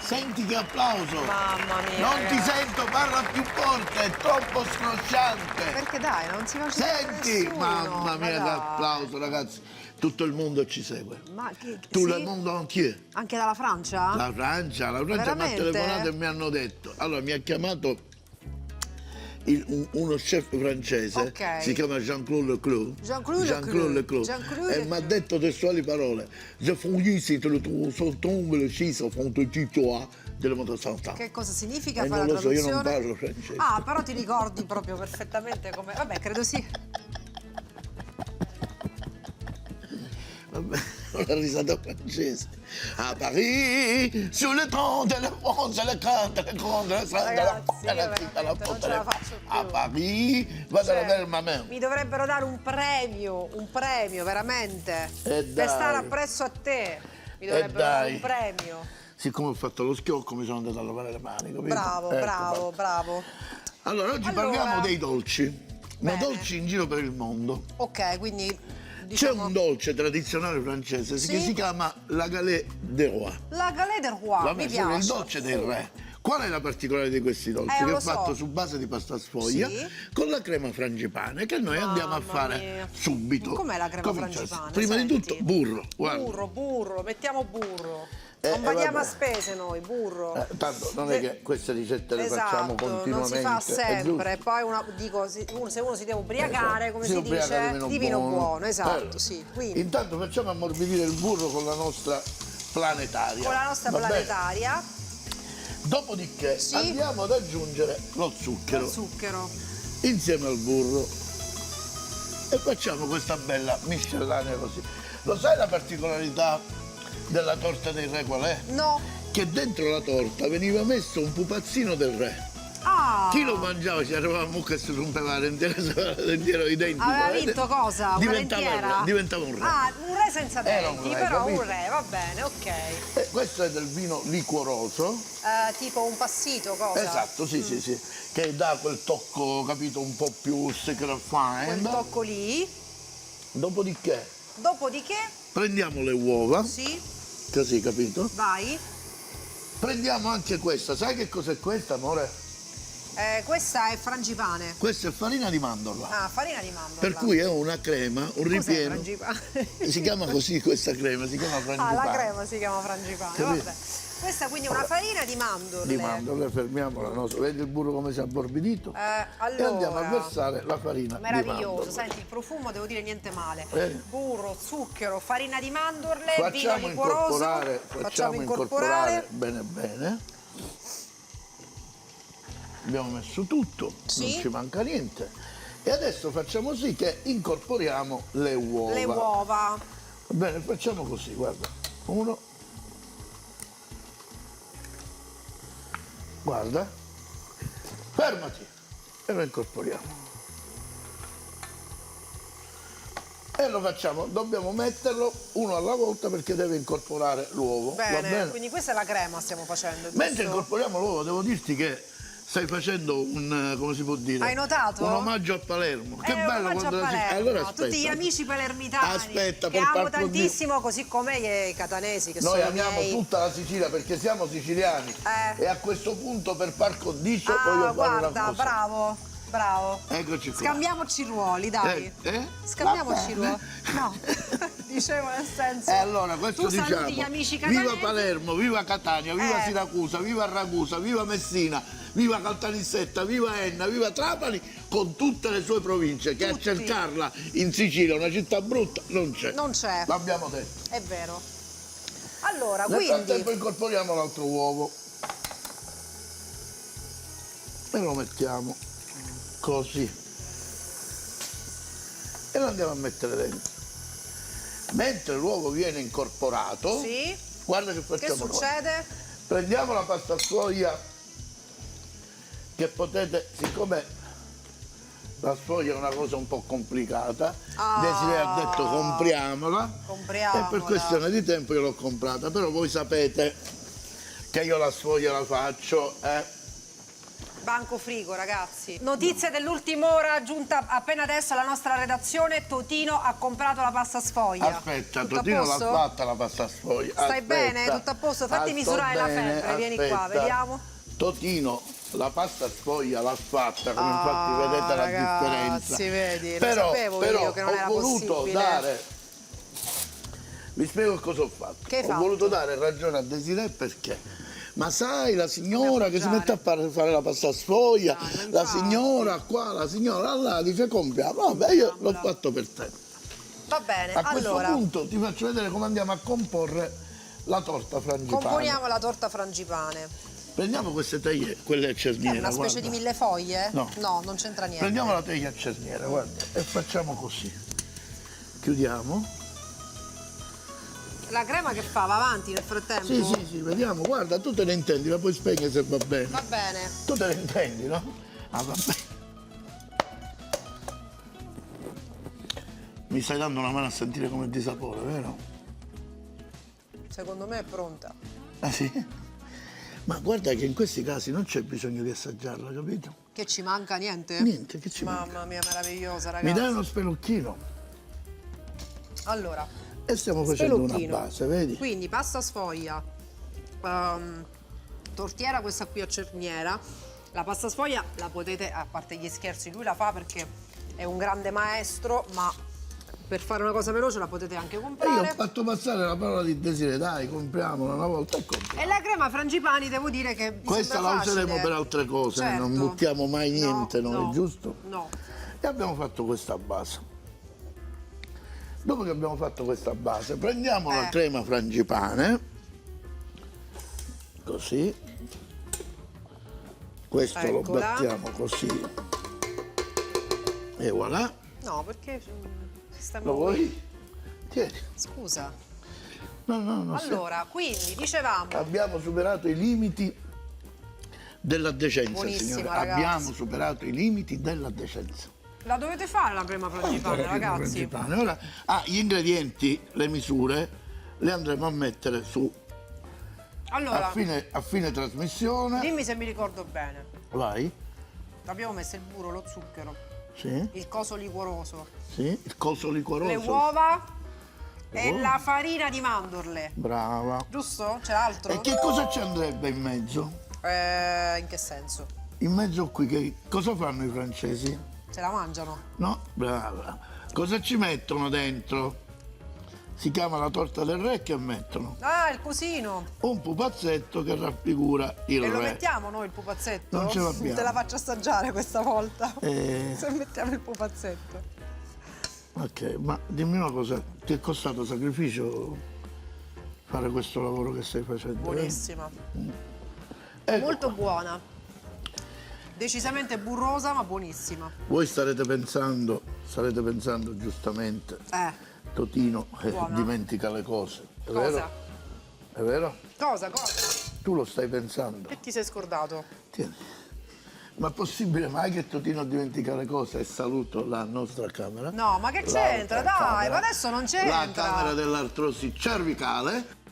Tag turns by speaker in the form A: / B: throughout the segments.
A: Senti che applauso!
B: Mamma mia,
A: Non ti
B: ragazzi.
A: sento, parla più forte, è troppo scrosciante!
B: Perché dai, non si faccia
A: Senti!
B: nessuno.
A: Mamma mia, che
B: dai.
A: applauso, ragazzi! Tutto il mondo ci segue.
B: Ma
A: Tu,
B: sì?
A: le mondo entier.
B: Anche dalla Francia?
A: La Francia mi ha
B: Veramente?
A: telefonato e mi hanno detto. Allora, mi ha chiamato uno chef francese,
B: Ok.
A: si chiama Jean-Claude Leclerc.
B: Jean-Claude Leclerc.
A: E mi ha detto testuali parole. Je fondis si te le tombe le chis au fond de toi delle motosanta.
B: Che cosa significa?
A: E
B: Fa
A: non
B: la
A: lo so, io non
B: traduzione?
A: parlo francese.
B: Ah, però ti ricordi proprio perfettamente come... Vabbè, credo sì.
A: Vabbè, la risata francese. A Paris, sulle tronde, le fonze, le cante, le conde, le strade,
B: Ragazzi, io
A: la zitta, la
B: veramente non ce la
A: fotta,
B: faccio più.
A: a Paris, vado
B: Cioè,
A: a vedere ma me.
B: mi dovrebbero dare un premio veramente, per
A: dai.
B: stare appresso a te. Mi dovrebbero dare un premio.
A: Siccome ho fatto lo schiocco mi sono andato a lavare le mani, capito?
B: Bravo,
A: Ecco,
B: bravo,
A: fatto.
B: bravo.
A: Allora, oggi
B: Allora,
A: parliamo dei dolci. Ma
B: bene.
A: dolci in giro per il mondo.
B: Ok, quindi
A: C'è
B: diciamo...
A: un dolce tradizionale francese
B: Sì?
A: che si chiama la galette des rois.
B: La galette del roi,
A: Vabbè,
B: mi
A: sono
B: piace.
A: il dolce del re. Qual è la particolarità di questi dolci? Che
B: lo
A: è fatto
B: so.
A: su base di pasta sfoglia
B: Sì.
A: con la crema frangipane che noi andiamo a
B: Mamma
A: fare
B: mia.
A: subito.
B: Com'è la crema
A: Comincia-
B: frangipane?
A: Prima di
B: Senti.
A: tutto burro, guarda.
B: Burro, mettiamo burro. Non
A: vabbè.
B: badiamo a spese noi, burro.
A: Tanto non è che queste ricette le facciamo
B: Esatto,
A: continuamente.
B: non
A: è
B: si fa sempre.
A: giusto?
B: Poi dico, se uno si deve ubriacare,
A: Esatto.
B: come
A: Si
B: si
A: ubriaca
B: dice, di vino buono, esatto, sì. Quindi,
A: Intanto facciamo ammorbidire il burro con la nostra planetaria.
B: con la nostra
A: Va bene?
B: planetaria,
A: Dopodiché
B: Sì.
A: andiamo ad aggiungere lo zucchero
B: zucchero.
A: insieme al burro e facciamo questa bella miscellanea così. Lo sai la particolarità della torta dei re qual è?
B: No.
A: Che dentro la torta veniva messo un pupazzino del re.
B: Ah,
A: Chi lo mangiava ci arrivava a mucca e si rompeva l'intero i denti.
B: aveva
A: vedete?
B: vinto cosa? Una lentiera?
A: Diventava un re.
B: Ah, un re senza
A: Era un
B: denti,
A: re,
B: però
A: capito?
B: un re, va bene, ok.
A: E questo è del vino liquoroso.
B: Tipo un passito, cosa?
A: Esatto, sì, che dà quel tocco, capito, un po' più secret fine.
B: Quel tocco lì.
A: Dopodiché
B: Dopodiché,
A: prendiamo le uova,
B: sì,
A: così, capito?
B: vai.
A: Prendiamo anche questa, sai che cos'è questa, amore?
B: Questa è frangipane.
A: Questa è farina di mandorla.
B: Ah, farina di mandorla.
A: Per cui è una crema, un
B: Cos'è
A: ripieno.
B: frangipane?
A: Si chiama così questa crema, si chiama
B: Ah,
A: frangipane.
B: la crema si chiama frangipane,
A: Capito?
B: vabbè. Questa quindi è una farina di mandorle.
A: Di mandorle, fermiamo la nostra. Vedi il burro come si è abborbidito?
B: Allora,
A: E andiamo a versare la farina di
B: meraviglioso,
A: mandorle.
B: senti il profumo, devo dire niente male.
A: Eh.
B: Burro, zucchero, farina di mandorle,
A: Facciamo
B: vino liquoroso.
A: facciamo incorporare bene bene. Abbiamo messo tutto,
B: Sì.
A: non ci manca niente. E adesso facciamo sì che incorporiamo le uova.
B: Le uova.
A: Va bene, facciamo così, guarda. Uno. Guarda. Fermati. E lo incorporiamo. E lo facciamo, dobbiamo metterlo uno alla volta perché deve incorporare l'uovo. Va bene?
B: Quindi questa è la crema stiamo facendo, giusto?
A: Mentre incorporiamo l'uovo, devo dirti che stai facendo un, come si può dire?
B: Hai notato?
A: Un omaggio a Palermo. Che
B: Un
A: bello
B: omaggio
A: quando
B: a Palermo.
A: Allora aspetta.
B: Tutti gli amici palermitani
A: Aspetta,
B: che
A: per
B: amo
A: par condicio.
B: tantissimo, così come i catanesi che
A: Noi
B: sono
A: amiamo
B: miei.
A: tutta la Sicilia perché siamo siciliani.
B: Eh.
A: E a questo punto per par condicio voglio fare
B: guarda,
A: una cosa.
B: bravo.
A: Eccoci qua.
B: Scambiamoci i ruoli, dai. Scambiamoci i
A: Va
B: ruoli.
A: bene.
B: No, dicevo nel senso.
A: E allora questo
B: tu
A: diciamo.
B: saluti gli amici catanesi.
A: Viva Palermo, viva Catania, viva
B: Eh.
A: Siracusa, viva Ragusa, viva Messina, viva Caltanissetta, viva Enna, viva Trapani, con tutte le sue province, che a
B: Tutti.
A: cercarla in Sicilia, una città brutta, non c'è.
B: Non c'è.
A: L'abbiamo detto.
B: È vero. Allora,
A: Nel frattempo
B: quindi
A: incorporiamo l'altro uovo. E lo mettiamo così. E lo andiamo a mettere dentro. Mentre l'uovo viene incorporato,
B: sì,
A: guarda che
B: che
A: facciamo noi.
B: succede?
A: Prendiamo la pasta sfoglia che potete, siccome la sfoglia è una cosa un po' complicata, Desiree ha detto compriamola.
B: Compriamola.
A: E per questione di tempo io l'ho comprata, però voi sapete che io la sfoglia la faccio
B: Banco frigo, ragazzi. Notizie dell'ultima ora, giunta appena adesso alla nostra redazione. Totino ha comprato la pasta sfoglia.
A: Aspetta,
B: Tutto a
A: Totino l'ha
B: posto?
A: fatta la pasta sfoglia.
B: Stai
A: Aspetta.
B: bene? Tutto a posto? Fatti misurare la febbre, vieni qua,
A: aspetta.
B: vediamo.
A: Totino la pasta sfoglia l'ha fatta, come infatti vedete la
B: ragazzi,
A: differenza.
B: vedi,
A: Però,
B: lo sapevo io che non era
A: ho voluto
B: possibile.
A: dare. Vi spiego cosa ho fatto.
B: Che hai
A: ho
B: fatto?
A: voluto dare ragione a Desiree perché. Ma sai, la signora che si mette a fare la pasta sfoglia,
B: Dai,
A: la
B: infatti.
A: signora qua, la signora là, dice compriamo. Vabbè, io l'ho fatto per te.
B: Va bene,
A: A questo
B: allora,
A: punto ti faccio vedere come andiamo a comporre la torta frangipane.
B: componiamo la torta frangipane.
A: Prendiamo queste teglie, quelle a
B: Che è
A: cerniera.
B: una specie
A: guarda.
B: di millefoglie?
A: No.
B: No, non c'entra niente.
A: Prendiamo la teglia a cerniera, guarda, e facciamo così. Chiudiamo.
B: La crema che fa? Va avanti nel frattempo?
A: Sì, vediamo, guarda, tu te ne intendi, la puoi spegnere se va bene.
B: Va bene.
A: Tu te ne intendi, no? Ah, va bene. Mi stai dando una mano a sentire come di sapore, vero?
B: Secondo me è pronta.
A: Ah sì? Ma guarda che in questi casi non c'è bisogno di assaggiarla, capito?
B: Che ci manca niente?
A: Niente, che ci manca?
B: Mamma mia, meravigliosa,
A: Mi
B: ragazzi.
A: dai uno spelucchino?
B: Allora,
A: E stiamo facendo una
B: spelucchino.
A: base, vedi?
B: Quindi pasta sfoglia, tortiera questa qui a cerniera. La pasta sfoglia la potete, a parte gli scherzi, lui la fa perché è un grande maestro, ma per fare una cosa veloce la potete anche
A: E io ho
B: comprare.
A: fatto passare la parola di Desiree, dai, compriamola una volta e compriamo.
B: E la crema frangipani devo dire che mi
A: Questa
B: sembra
A: la useremo
B: facile.
A: per altre cose,
B: Certo.
A: non buttiamo mai niente
B: No,
A: noi,
B: no,
A: giusto?
B: No.
A: E abbiamo fatto questa base. Dopo che abbiamo fatto questa base, prendiamo la crema frangipane, così, questo lo
B: Eccola.
A: battiamo così, e voilà.
B: No, perché stiamo...
A: Lo vuoi? Tieni.
B: Scusa.
A: No,
B: Allora, quindi dicevamo,
A: abbiamo superato i limiti della decenza,
B: Buonissima,
A: signore.
B: ragazzi.
A: Abbiamo superato i limiti della decenza.
B: la dovete fare la crema frangipane, ragazzi.
A: Frangipane. Ora, gli ingredienti, le misure, le andremo a mettere su
B: Allora,
A: a fine trasmissione.
B: dimmi se mi ricordo bene.
A: Vai.
B: Abbiamo messo il burro, lo zucchero,
A: Sì,
B: il coso liquoroso,
A: sì, il coso liquoroso.
B: le uova e
A: uova.
B: la farina di mandorle.
A: Brava.
B: Giusto? C'è altro?
A: E che cosa ci andrebbe in mezzo?
B: In che senso?
A: In mezzo qui, cosa fanno i francesi?
B: Se la mangiano?
A: No? Brava. Cosa ci mettono dentro? Si chiama la torta del re, che mettono
B: Ah, il cosino.
A: un pupazzetto che raffigura il
B: E lo
A: re.
B: mettiamo noi il pupazzetto?
A: Non ce l'abbiamo.
B: Te la faccio assaggiare questa volta.
A: Eh,
B: Se mettiamo il pupazzetto.
A: ok, ma dimmi una cosa, ti è costato sacrificio fare questo lavoro che stai facendo?
B: Buonissima.
A: Ecco
B: Molto
A: qua.
B: buona. Decisamente burrosa, ma buonissima.
A: Voi starete pensando giustamente, Totino
B: Buona.
A: dimentica le cose, è
B: Cosa?
A: vero? È vero?
B: Cosa?
A: Tu lo stai pensando.
B: Che ti sei scordato?
A: Tieni. Ma è possibile mai che Totino dimentica le cose? E saluto la nostra camera.
B: No, ma che c'entra?
A: L'altra
B: Dai,
A: camera.
B: ma adesso non c'entra.
A: La camera dell'artrosi cervicale.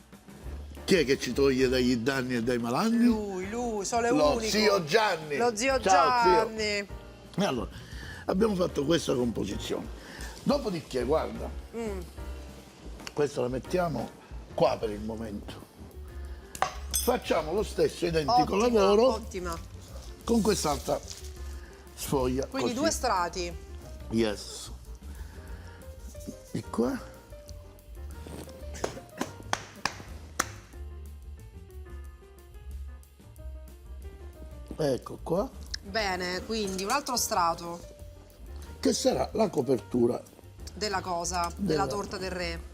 A: Chi è che ci toglie dagli danni e dai malanni?
B: Lui, solo è
A: Lo
B: unico.
A: zio Gianni.
B: Lo zio
A: Ciao, zio.
B: Gianni.
A: E allora, abbiamo fatto questa composizione. Dopodiché, guarda, questa la mettiamo qua per il momento. Facciamo lo stesso identico
B: Ottima,
A: lavoro
B: ottima.
A: con quest'altra sfoglia.
B: Quindi
A: così.
B: due strati.
A: Yes. E qua. Ecco qua.
B: Bene, quindi un altro strato
A: Che sarà la copertura.
B: della cosa, della torta del re.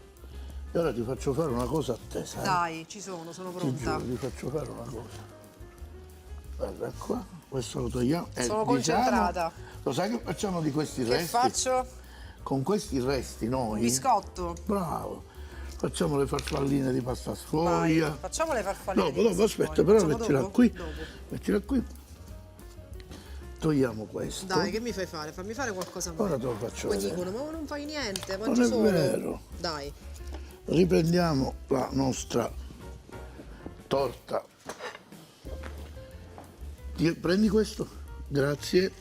A: E ora ti faccio fare una cosa a te, sai?
B: Dai, ci sono
A: Ti
B: pronta.
A: giuro, ti faccio fare una cosa. Guarda qua, questo lo togliamo. E
B: Sono
A: diciamo,
B: concentrata.
A: lo sai che facciamo di questi
B: Che
A: resti?
B: faccio?
A: Con questi resti noi.
B: Un biscotto.
A: Bravo. Facciamo le farfalline di pasta
B: Vai,
A: sfoglia.
B: facciamo le farfalline.
A: Dopo,
B: di
A: dopo,
B: questa
A: aspetta,
B: foglia.
A: però
B: Facciamo
A: mettila
B: dopo?
A: qui.
B: Dopo.
A: Mettila qui. Togliamo questo.
B: Dai, che mi fai fare? Fammi fare qualcosa a me.
A: Ora te lo faccio
B: Poi
A: vedere.
B: dicono, ma non fai niente,
A: Non
B: mangi
A: è
B: solo.
A: vero.
B: Dai.
A: Riprendiamo la nostra torta Prendi questo, grazie.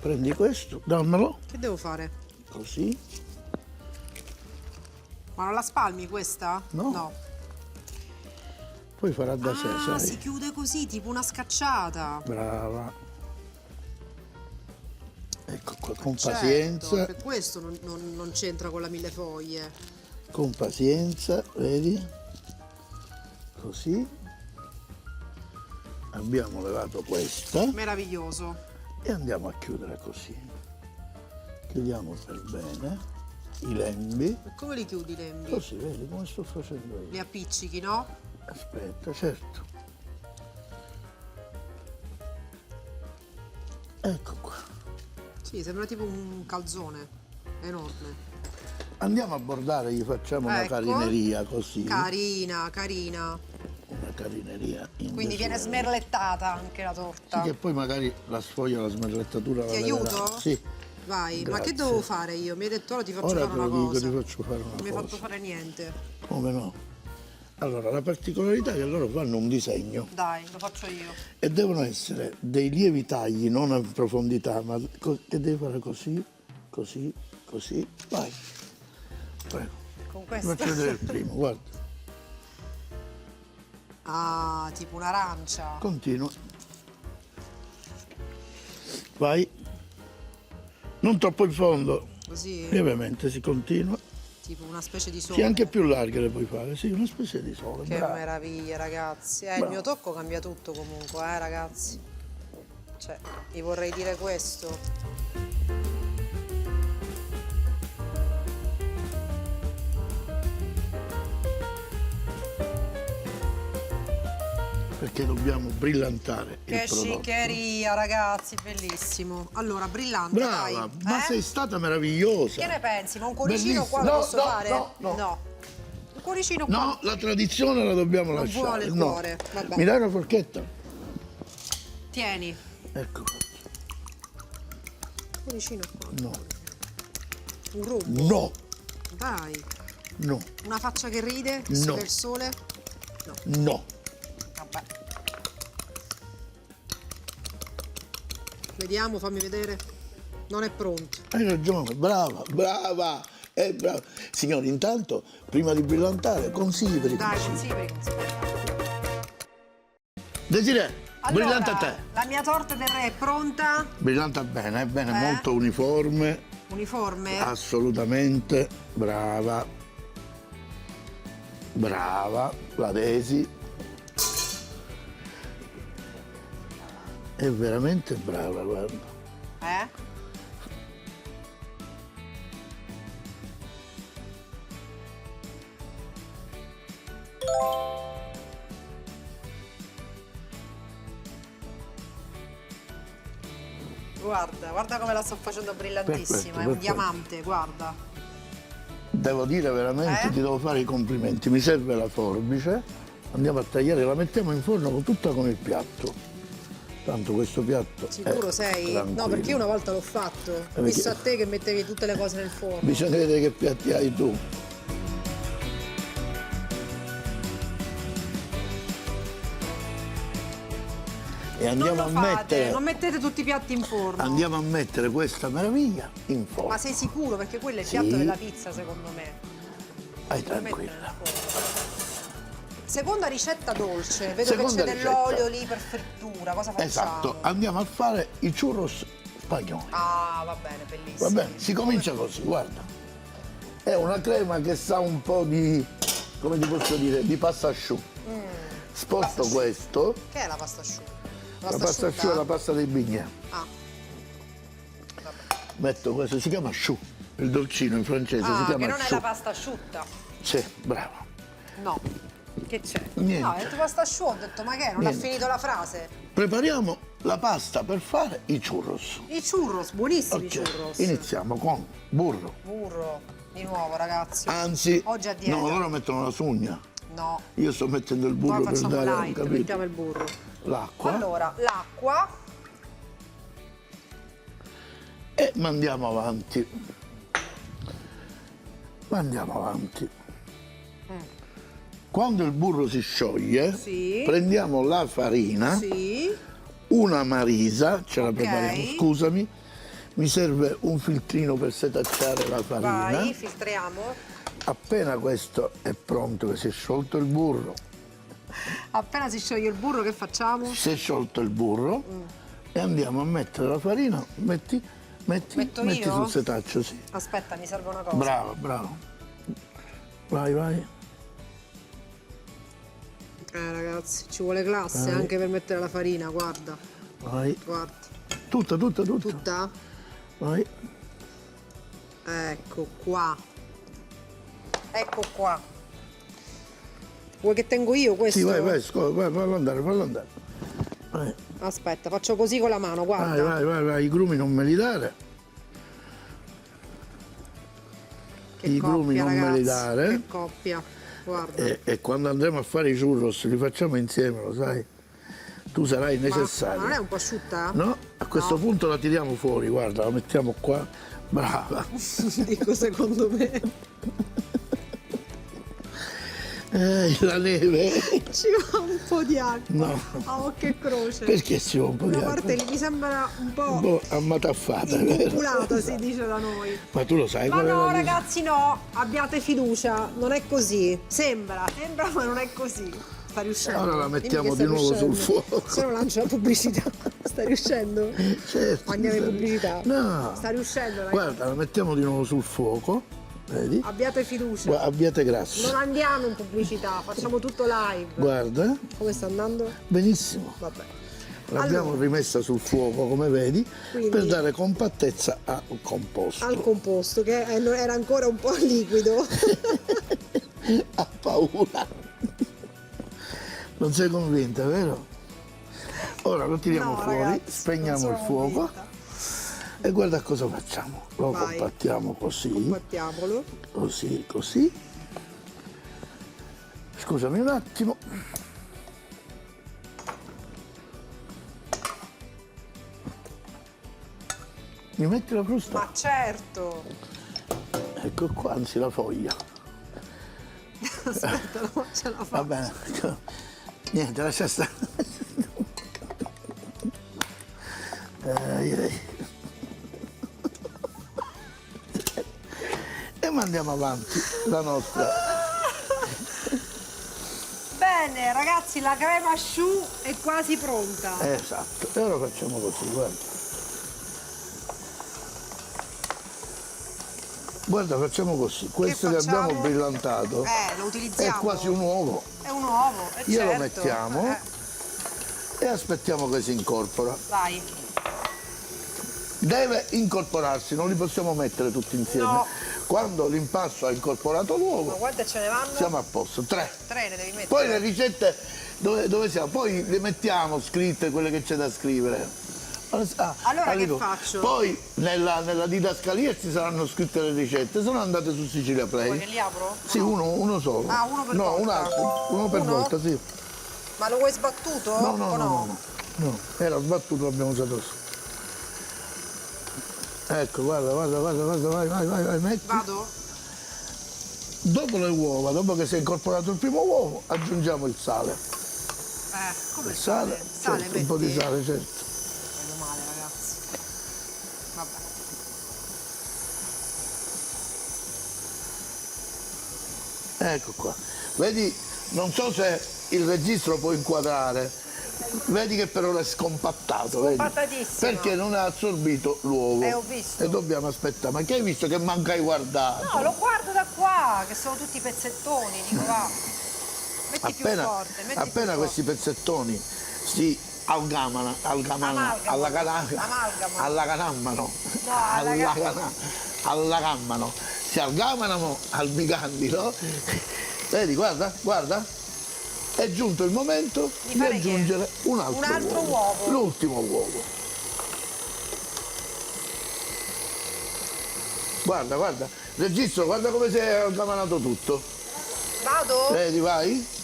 A: Prendi questo, dammelo,
B: Che devo fare?
A: così.
B: Ma non la spalmi questa?
A: No. Poi farà da sé,
B: Ah,
A: sai.
B: si chiude così, tipo una scacciata.
A: Brava. Ecco qua, con
B: Certo,
A: pazienza,
B: per questo non c'entra con la millefoglie.
A: con pazienza, vedi? Così. Abbiamo levato questa
B: Meraviglioso.
A: e andiamo a chiudere così. Chiudiamo per bene i lembi.
B: E come li chiudi i lembi?
A: Così, vedi come sto facendo io.
B: Li appiccichi, no?
A: Aspetta, certo. Ecco qua.
B: Sì, sembra tipo un calzone enorme.
A: Andiamo a bordare, gli facciamo una
B: Ecco.
A: carineria così.
B: Carina, carina.
A: Una carineria in
B: Quindi viene
A: desueto.
B: smerlettata anche la torta.
A: Sì, che poi magari la sfoglia, la smerlettatura la
B: Ti
A: leverà.
B: aiuto?
A: Sì.
B: Vai, ma
A: Grazie.
B: che devo fare io? Mi hai detto ora ti faccio
A: Ora
B: fare
A: te
B: una
A: lo dico,
B: cosa.
A: ti faccio fare una
B: Non mi hai
A: cosa.
B: fatto fare niente.
A: Come no? Allora, la particolarità è che loro fanno un disegno
B: Dai, lo faccio io.
A: e devono essere dei lievi tagli, non a profondità, ma che devi fare così, così, così. Vai. Prego.
B: Con
A: Ti
B: questo.
A: faccio vedere il primo, guarda.
B: Ah, tipo un'arancia.
A: Continua. Vai. Non troppo in fondo.
B: Così,
A: Lievemente si continua.
B: tipo una specie di
A: Sì,
B: sole.
A: anche più larghe le puoi fare. Sì, una specie di sole.
B: Che
A: brava.
B: meraviglia, ragazzi. Il
A: Bravo.
B: mio tocco cambia tutto comunque, ragazzi. Cioè, vi vorrei dire questo.
A: Perché dobbiamo brillantare
B: Che
A: il prodotto.
B: sciccheria, ragazzi, bellissimo. Allora, brillante, dai.
A: Brava, ma
B: Eh?
A: sei stata meravigliosa.
B: Che ne pensi? Ma un cuoricino qua
A: Bellissimo.
B: lo posso fare?
A: No.
B: Un cuoricino qua.
A: No, la tradizione la dobbiamo
B: Non
A: lasciare.
B: vuole il
A: no.
B: cuore, vabbè.
A: Mi dai una forchetta?
B: Tieni.
A: Ecco.
B: Cuoricino qua.
A: No.
B: Un rumbo.
A: No.
B: Dai.
A: No.
B: Una faccia che ride?
A: No.
B: Per sole?
A: No.
B: Vabbè. Vediamo, fammi vedere. Non è pronto.
A: Hai ragione, brava, brava. Brava. Signori, intanto, prima di brillantare, consigli per i
B: Dai,
A: consigli.
B: consigli.
A: Desiree,
B: Allora,
A: brillanta a te.
B: la mia torta del re è pronta.
A: Brillanta bene, molto uniforme,
B: Uniforme.
A: assolutamente. Brava. Brava, la Desi. È veramente brava, guarda.
B: Guarda come la sto facendo brillantissima,
A: Perfetto,
B: è un
A: perfetto.
B: diamante, guarda.
A: Devo dire veramente, ti devo fare i complimenti. Mi serve la forbice, andiamo a tagliare, la mettiamo in forno tutta con il piatto. Tanto questo piatto
B: Sicuro
A: è
B: sei?
A: tranquillo.
B: No, perché io una volta l'ho fatto. Ho visto a te che mettevi tutte le cose nel forno.
A: Bisogna vedere che piatti hai tu. E andiamo
B: Non
A: a
B: lo fate,
A: mettere,
B: non mettete tutti i piatti in forno.
A: andiamo a mettere questa meraviglia in forno.
B: Ma sei sicuro? Perché quello è il
A: Sì.
B: piatto della pizza, secondo me.
A: Vai
B: Mettere
A: tranquilla.
B: nel forno. Seconda ricetta dolce, vedo
A: Seconda
B: che c'è
A: ricetta.
B: dell'olio lì per frittura, cosa facciamo?
A: Esatto, andiamo a fare i churros spagnoli.
B: Ah, va bene, bellissimo.
A: Va bene, si comincia così, guarda. È una crema che sa un po' di, come ti posso dire, di pasta asciutta. Sposto
B: Pasta asciutta.
A: questo,
B: Che è la pasta asciutta?
A: la pasta asciutta è la pasta dei bignè.
B: Ah,
A: Metto questo, si chiama chou, il dolcino in francese, si
B: ah
A: chiama
B: che non è
A: chou.
B: la pasta asciutta.
A: Sì, bravo.
B: No. Che c'è?
A: Niente.
B: No, hai detto pasta asciutta, ho detto ma che è? Non ha
A: Niente.
B: finito la frase.
A: Prepariamo la pasta per fare i churros.
B: I churros, buonissimi
A: Ok,
B: i churros.
A: iniziamo con burro.
B: Burro, di nuovo ragazzi.
A: Anzi,
B: Oggi a dieta.
A: no, loro mettono la sugna.
B: No,
A: Io sto mettendo il burro
B: noi
A: per
B: facciamo
A: dare,
B: light,
A: capito?
B: mettiamo il burro.
A: L'acqua
B: Allora, l'acqua.
A: e mandiamo avanti. Mandiamo avanti. Quando il burro si scioglie,
B: Sì.
A: prendiamo la farina,
B: Sì.
A: una marisa, ce la
B: Ok.
A: prepariamo, scusami, mi serve un filtrino per setacciare la farina.
B: Vai, filtriamo.
A: Appena questo è pronto, che si è sciolto il burro,
B: Appena si scioglie il burro, che facciamo?
A: si è sciolto il burro e andiamo a mettere la farina, metti
B: Metto io?
A: sul setaccio, sì.
B: Aspetta, mi serve una cosa.
A: Bravo, bravo. Vai, vai.
B: Ragazzi, ci vuole classe
A: Vai.
B: anche per mettere la farina, guarda.
A: Vai.
B: Guarda.
A: Tutta.
B: Tutta?
A: Vai.
B: Ecco qua. Ecco qua. Vuoi che tengo io questo?
A: Sì, vai, fallo andare. Vai.
B: Aspetta, faccio così con la mano, guarda.
A: Vai, i grumi non me li dare.
B: Che
A: I grumi
B: coppia,
A: non me li
B: ragazzi,
A: dare.
B: Che coppia. Guarda.
A: E quando andremo a fare i churros li facciamo insieme, lo sai? Tu sarai
B: Ma
A: necessario.
B: non è un po' asciutta?
A: No? A questo
B: No.
A: punto la tiriamo fuori, guarda, la mettiamo qua. Brava.
B: Dico secondo me.
A: La neve.
B: Ci va un po' di acqua.
A: No.
B: A occhio e croce.
A: Perché si va un po' di
B: Una
A: acqua?
B: parte lì mi sembra un po'
A: Un po' ammataffata, vero?
B: impoculata, si dice da noi.
A: Ma tu lo sai
B: Ma
A: qual è
B: no,
A: la
B: ragazzi, no, abbiate fiducia, non è così. Sembra, ma non è così. Sta riuscendo.
A: Ora la
B: Dimmi
A: mettiamo
B: che sta
A: di nuovo sul
B: riuscendo.
A: fuoco.
B: Se no lancio la pubblicità. Sta riuscendo?
A: Certo.
B: Andiamo in pubblicità.
A: No.
B: Sta riuscendo, ragazzi.
A: Guarda, la mettiamo di nuovo sul fuoco, vedi?
B: Abbiate fiducia.
A: Abbiate grasso.
B: Non andiamo in pubblicità, facciamo tutto live.
A: Guarda,
B: Come sta andando?
A: benissimo.
B: Vabbè.
A: L'abbiamo
B: Allora.
A: rimessa sul fuoco, come vedi,
B: Quindi-
A: per dare compattezza al composto.
B: Al composto, che era ancora un po' liquido.
A: Ha paura. Non sei convinta, vero? Ora lo tiriamo
B: No,
A: fuori,
B: ragazzi,
A: spegniamo
B: non
A: il
B: sono
A: fuoco
B: convinta.
A: e guarda cosa facciamo. Lo
B: Vai.
A: compattiamo così,
B: Battiamolo.
A: così. Scusami un attimo. Mi metti la frusta?
B: Ma certo.
A: Ecco qua, anzi la foglia.
B: Aspetta, no, ce la
A: Va
B: fa.
A: bene. Niente, lascia stare. Ai. E mandiamo avanti la nostra.
B: Bene, ragazzi, la crema choux è quasi pronta.
A: Esatto. E ora facciamo così, guarda. Guarda, facciamo così. Questo che
B: facciamo?
A: abbiamo brillantato
B: Lo
A: è
B: utilizziamo.
A: quasi un uovo.
B: È un uovo,
A: Glielo
B: certo.
A: mettiamo e aspettiamo che si incorpora.
B: Vai.
A: Deve incorporarsi, non li possiamo mettere tutti insieme.
B: No.
A: Quando l'impasto ha incorporato
B: Ma
A: l'uovo,
B: quante ce ne vanno?
A: siamo a posto. 3.
B: 3 ne devi mettere.
A: Poi le ricette dove siamo? Poi le mettiamo scritte quelle che c'è da scrivere.
B: Allora che
A: arrivo.
B: faccio?
A: Poi nella didascalia ci saranno scritte le ricette, sono andate su Sicilia
B: Vuoi che
A: Play.
B: li apro?
A: Sì,
B: No.
A: uno solo.
B: Ah, uno per
A: no,
B: volta.
A: un altro. Uno per
B: Uno?
A: volta, sì.
B: Ma lo vuoi sbattuto?
A: No,
B: o no?
A: no. Era sbattuto, l'abbiamo usato su. Ecco, guarda, vai, metti.
B: Vado?
A: Dopo le uova, dopo che si è incorporato il primo uovo, aggiungiamo il sale.
B: Come
A: Il sale,
B: Sale,
A: certo, un po' di
B: metti?
A: sale, certo.
B: Meno male, ragazzi. Vabbè.
A: Ecco qua. Vedi, non so se il registro può inquadrare. Vedi che per ora è scompattato, vedi?
B: Scompattatissimo.
A: Perché non ha assorbito l'uovo.
B: Ho visto.
A: E dobbiamo aspettare. Ma che hai visto che manca hai guardato?
B: No, lo guardo da qua, che sono tutti pezzettoni, dico va. Metti più forte, metti più
A: appena
B: forte.
A: questi pezzettoni si allagano,
B: Amalgamano.
A: allagammano, si algamano al bigandino. Vedi, guarda, è giunto il momento
B: Di
A: di
B: fare che?
A: aggiungere un altro,
B: Un altro uovo.
A: L'ultimo uovo. Guarda, registro, guarda come si è algamanato tutto.
B: Vado?
A: Vedi, vai?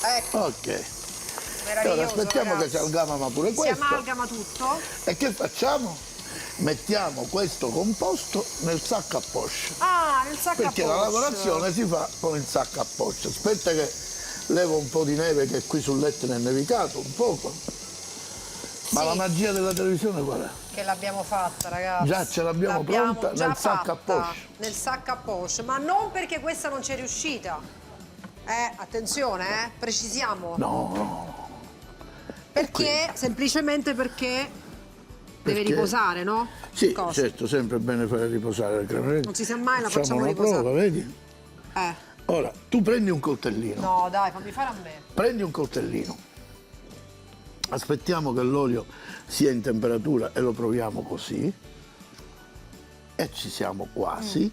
B: Ecco,
A: Ok. E
B: meraviglioso,
A: ora aspettiamo
B: ragazzi.
A: che si algamano pure
B: Si
A: questo.
B: amalgama tutto.
A: E che facciamo? mettiamo questo composto nel sacco a poche.
B: Ah, nel sacco a
A: Perché la
B: poche.
A: lavorazione si fa con il sacco a poche. Aspetta che levo un po' di neve che qui sul letto ne è nevicato, un poco. Ma
B: Sì.
A: la magia della televisione qual è?
B: Che l'abbiamo fatta, ragazzi.
A: Già ce l'abbiamo pronta
B: già
A: nel sacco a
B: fatta,
A: poche.
B: nel sacco a poche, ma non perché questa non ci è riuscita. Attenzione, precisiamo.
A: No.
B: Perché? Semplicemente perché deve
A: Perché?
B: riposare, no?
A: Sì,
B: Cosa?
A: certo, sempre bene fare riposare la crema.
B: Non si sa mai, la
A: Facciamo
B: facciamo
A: una
B: riposare.
A: prova, vedi?
B: Eh.
A: Ora, tu prendi un coltellino.
B: No, dai, fammi fare a me.
A: Prendi un coltellino. Aspettiamo che l'olio sia in temperatura e lo proviamo così. E ci siamo quasi.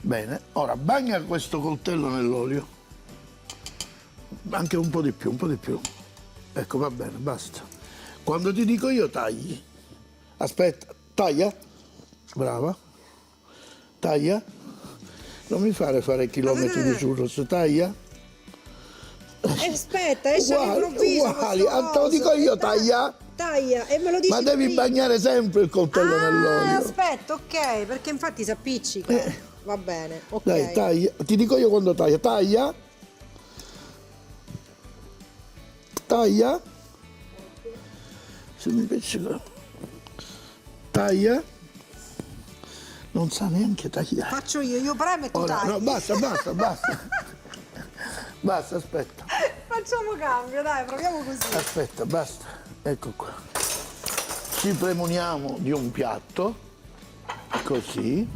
A: Bene, ora bagna questo coltello nell'olio. Anche un po' di più, un po' di più. Ecco, va bene, basta. Quando ti dico io tagli. Aspetta, taglia. Brava. Taglia. Non mi fare chilometri di churros, taglia.
B: Aspetta, esce all'improvviso.
A: Uguali, te lo dico io, taglia.
B: Taglia, e me lo dici
A: Ma devi
B: prima.
A: bagnare sempre il coltello nell'olio.
B: Aspetta, ok, perché infatti si appiccica. Va bene, ok.
A: Dai, taglia. Ti dico io quando taglia. Taglia. Taglia. Se mi piace. Taglia. Non sa neanche tagliare.
B: Faccio io premo e tu
A: Ora,
B: tagli.
A: no, basta. Basta, aspetta.
B: Facciamo cambio, dai, proviamo così.
A: Aspetta, basta. Ecco qua. Ci premuniamo di un piatto. Così.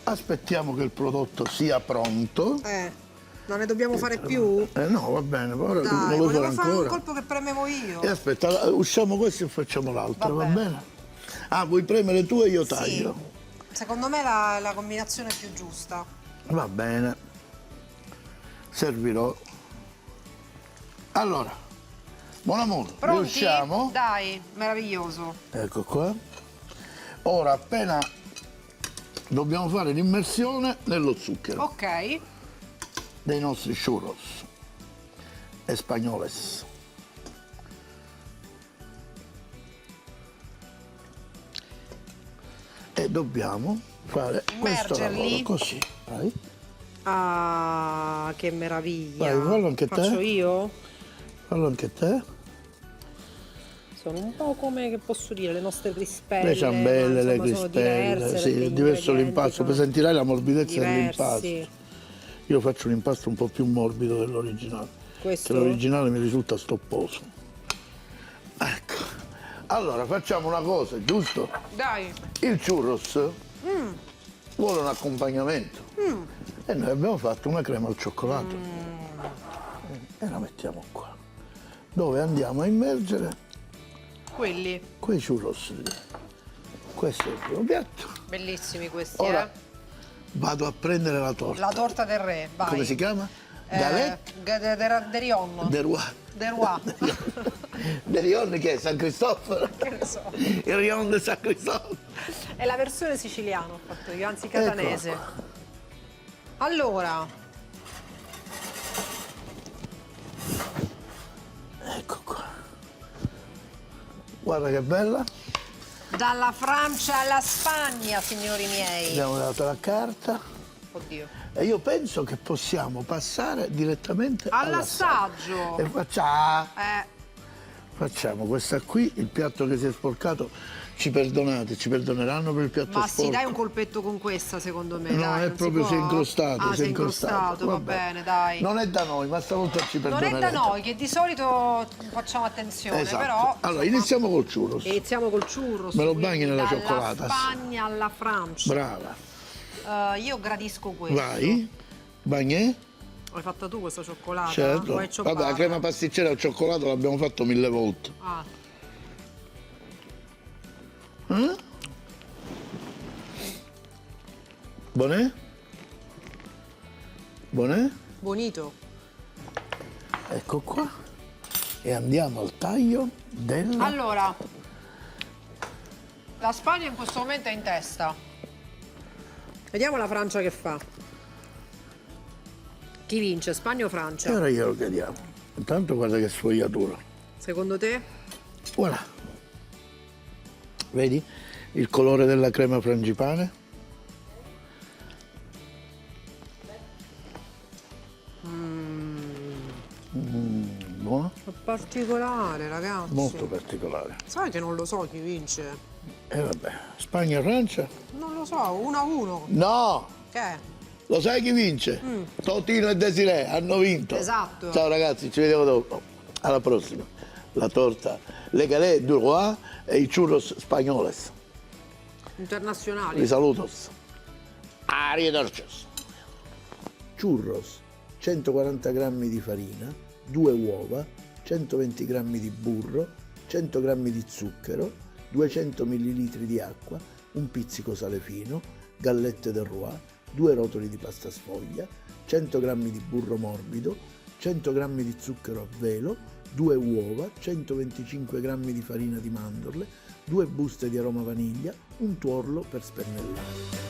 A: Aspettiamo che il prodotto sia pronto.
B: Non ne dobbiamo fare più?
A: No, va bene, ora tu
B: Dai,
A: non lo
B: volevo
A: fare
B: fare un
A: ancora.
B: colpo che premevo io.
A: E aspetta, usciamo questo e facciamo l'altro,
B: Va
A: va
B: bene.
A: bene? Ah, vuoi premere tu e io
B: Sì.
A: taglio?
B: Secondo me è la combinazione più giusta.
A: Va bene. Servirò. Allora, buon amore,
B: Pronti?
A: riusciamo?
B: Dai, meraviglioso.
A: Ecco qua. Ora appena dobbiamo fare l'immersione nello zucchero
B: Ok.
A: dei nostri churros espagnoles. E dobbiamo fare questo
B: Immergerli.
A: lavoro così. Vai.
B: Ah, che meraviglia.
A: Vai, fallo anche te.
B: Faccio io?
A: Fallo anche te.
B: Sono un po' come, che posso dire, le nostre crispelle.
A: Le ciambelle,
B: ma
A: le
B: insomma sono
A: crispelle,
B: diverse,
A: sì,
B: perché
A: è
B: gli
A: diverso
B: ingredienti
A: l'impasto,
B: sono
A: poi sentirai la morbidezza dell'impasto.
B: diversi.
A: Io faccio un impasto un po' più morbido dell'originale,
B: Questo?
A: che l'originale mi risulta stopposo. Ecco, allora facciamo una cosa, giusto?
B: Dai.
A: Il churros vuole un accompagnamento e noi abbiamo fatto una crema al cioccolato e la mettiamo qua, dove andiamo a immergere
B: Quelli.
A: quei churros lì. Questo è il primo piatto.
B: Bellissimi questi,
A: Ora vado a prendere la torta.
B: La torta del re, vai.
A: Come si chiama? Galette
B: De Rion.
A: de Roi.
B: De Roi.
A: De Rion che è San Cristoforo?
B: Che ne so.
A: Il Rion di San Cristoforo.
B: È la versione siciliana ho fatto io, anzi catanese.
A: Eccola
B: Allora,
A: Ecco qua. Guarda che bella.
B: dalla Francia alla Spagna, signori miei.
A: Abbiamo dato la carta
B: Oddio.
A: e io penso che possiamo passare direttamente
B: All'assaggio.
A: E facciamo questa qui, il piatto che si è sporcato. Ci perdonate, ci perdoneranno per il piatto
B: Ma
A: sporco.
B: sì, dai un colpetto con questa, secondo me.
A: No,
B: dai,
A: è
B: non
A: proprio
B: si
A: si è
B: può?
A: incrostato.
B: Ah, si è incrostato, va
A: Vabbè.
B: bene, dai.
A: Non è da noi, ma stavolta ci
B: Non
A: perdonerete.
B: è da noi, che di solito facciamo attenzione,
A: Esatto.
B: però.
A: Allora,
B: insomma,
A: iniziamo col churros.
B: iniziamo col churros.
A: Me lo
B: quindi
A: bagni nella
B: dalla
A: cioccolata.
B: Spagna alla Francia.
A: Brava.
B: Io gradisco questo.
A: Vai. Bagnè?
B: L'hai fatta tu questa cioccolata?
A: Certo.
B: O è
A: Vabbè, la
B: cioccolata?
A: crema pasticcera al cioccolato l'abbiamo fatto 1000 volte.
B: Ah,
A: Buonè? Buonè?
B: bonito.
A: Ecco qua. E andiamo al taglio della...
B: Allora, la Spagna in questo momento è in testa. Vediamo la Francia che fa. Chi vince, Spagna o
A: E
B: Francia?
A: ora glielo chiediamo. Intanto guarda che sfogliatura.
B: Secondo te?
A: Voilà. Vedi il colore della crema frangipane? Buono?
B: È particolare, ragazzi.
A: Molto particolare.
B: Sai che non lo so chi vince?
A: E vabbè, Spagna-Francia?
B: Non lo so, 1-1.
A: No!
B: Che è?
A: Lo sai chi vince? Totino e Desiree hanno vinto.
B: Esatto.
A: Ciao ragazzi, ci vediamo dopo. Alla prossima. La torta Le Galets du Roi e i churros spagnoles.
B: Internazionali.
A: Vi salutos. Arrivederci. Churros, 140 grammi di farina, 2 uova, 120 grammi di burro, 100 grammi di zucchero, 200 ml di acqua, un pizzico sale fino, gallette del Roi, 2 rotoli di pasta sfoglia, 100 grammi di burro morbido, 100 grammi di zucchero a velo, 2 uova, 125 grammi di farina di mandorle, 2 buste di aroma vaniglia, un tuorlo per spennellare.